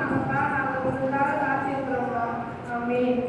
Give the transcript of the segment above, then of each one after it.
வாங்கப்பா, நாங்க உங்களுக்காக காத்திருக்கிறோம்ப்பா. ஆமென்.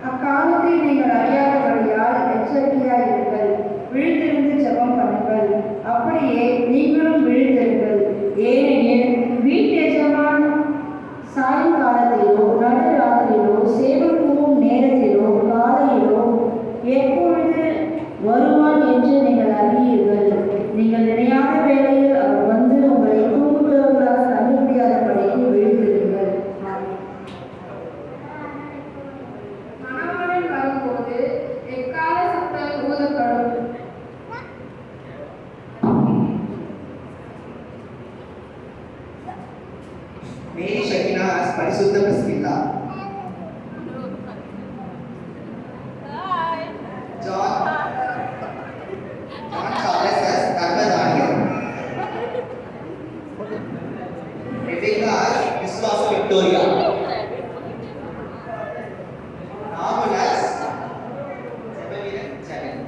அக்காலத்தை நீங்கள் அறியாதபடியால் எச்சரிக்கையாயிருங்கள், விழித்திருந்து ஜெபம் பண்ணுங்கள். அப்படியே நீங்களும் விழித்திருங்கள். ஏனெனில் வீட்டு எஜமான் சாயங்காலத்திலோ நடுராத்திரியிலோ சேவல் கூவும் நேரத்திலோ காலையிலோ எப்பொழுது வருவான் என்று நீங்கள் அறியீர்கள். நீங்கள் நினையாத வேளையில் அவர் வந்து உங்களை தூங்குகிறவர்களாக கண்டுபிடியாதபடிக்கு விழித்திருங்கள். மணவாளன் வரும்போது எக்கால சத்தம் ஊதப்படும். மேரி ஷகினா பரிசுத்த பிரஸ்மிதா. ஜான் சார்லஸ் as கர்மதானியம். ரெபேக்கா as விஸ்வாச விக்டோரியா. நாமல் as ஜெபவீரன் ஜெகன்.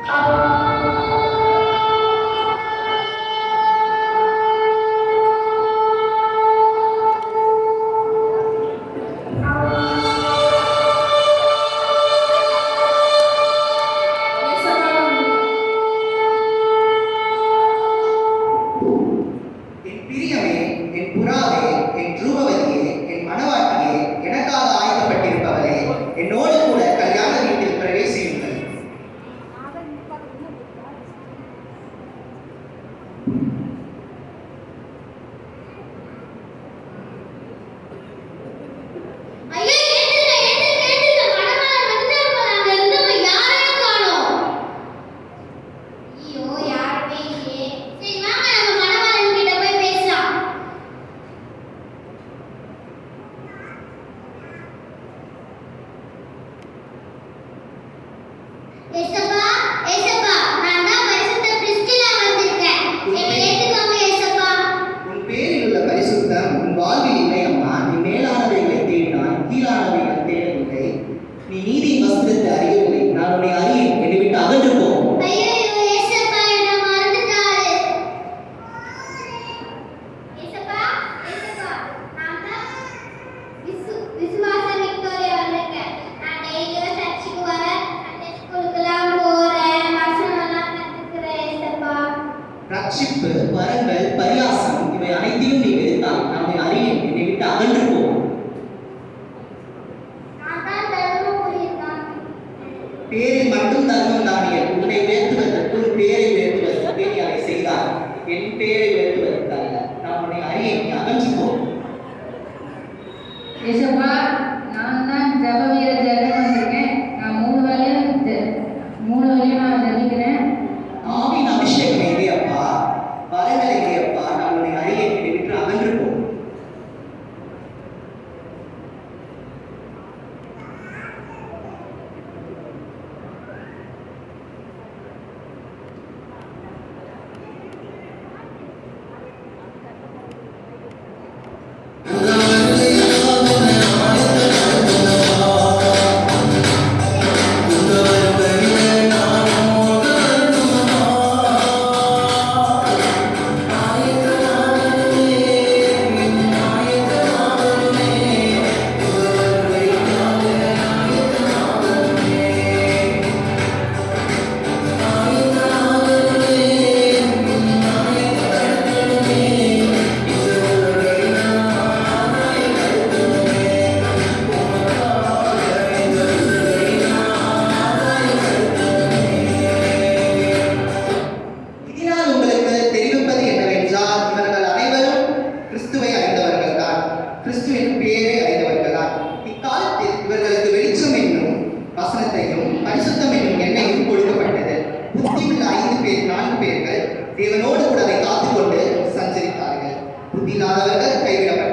என் பிரியமே, என் புறாவே, என் ரூபவதியே, என் மணவாட்டியே, எனக்காக ஆயத்தப்பட்டிருப்பவளே, என்னோடு கூட கல்யாண வீட்டில் பிரவேசியுங்கள். ஐயோ ஏந்திருங்க மணமகன் வந்துட்டாரு போல. அங்க இருந்தவங்க யாரையும் காணோம். ஐயோ யாருமே இல்லையே. சரி வாங்க நம்ம மணமகன் கிட்ட போய் பேசலாம். ஏசப்பா ஏசப்பா நான் தான் பரிசுத்த கிறிஸ்டினா வந்திருக்கேன். என்னை ஏத்துக்கோங்க ஏசப்பா. உன் பேரில் உள்ள பரிசுத்தம் உன் வாழ்வில் இல்லை அம்மா. நீ மேலானவைகளை தேடினாய், கீழானவைகளை தேடவில்லை. நீ நீதியின் வஸ்திரத்தை அறியவில்லை. நான் உன்னை அறியேன். என்னை விட்டு அகன்று போ. ஐயோ ஏசப்பா என்ன மறந்துட்டாரு. ஏசப்பா ஏசப்பா நான் தான் விசுவாச விக்டோரியா வந்திருக்கேன். நான் டெய்லியும் சர்ச்சுக்கு வரேன், சண்டே ஸ்கூலுக்குலாம் போறேன், வசனம்லாம் கத்துக்கிறேன் ஏசப்பா. ரட்சிப்பு, வரங்கள், பரியாசம் இவை அனைத்தையும் நீ வெறுத்தாய். நான் உன்னை அறியேன். என்னை விட்டு அகன்று போ. நான் தான் தர்மபுரியில் தான். பேரில் மட்டும் தர்மம் தானியல். உன்னை உயர்த்துவதற்கு உன் பேரை உயர்த்துவதற்கு நீ அதை செய்தாய். என் பேரை உயர்த்துவதற்கு அல்ல. நான் உன்னை அறியேன். நீ அகன்று போ. ஏசப்பா நான் தான் ஜப வீர ஜெகன் வந்திருக்கேன். நான் மூணு வேலையும் நான் ஜபிக்கிறேன். ஆவின் அபிஷேகம் எங்கே அப்பா? வரங்கள் எங்கே அப்பா? நான் உன்னை அறியேன். என்னை விட்டு அகன்று போ. இதனால் உங்களுக்கு தெரிவிப்பது என்னவென்றால் இவர்கள் அனைவரும் கிறிஸ்துவை அறிந்தவர்கள் தான். கிறிஸ்துவின் பேரை அறிந்தவர்கள் தான். இக்காலத்தில் இவர்களுக்கு வெளிச்சம் என்னும் வசனத்தையும் பரிசுத்தம் என்னும் எண்ணெயும் கொடுக்கப்பட்டது. புத்தியுள்ள 4 பேர்கள் தேவனோடு கூட அதை காத்துக்கொண்டு சஞ்சரித்தார்கள். புத்தி இல்லாதவர்கள் கைவிடப்பட்டார்கள்.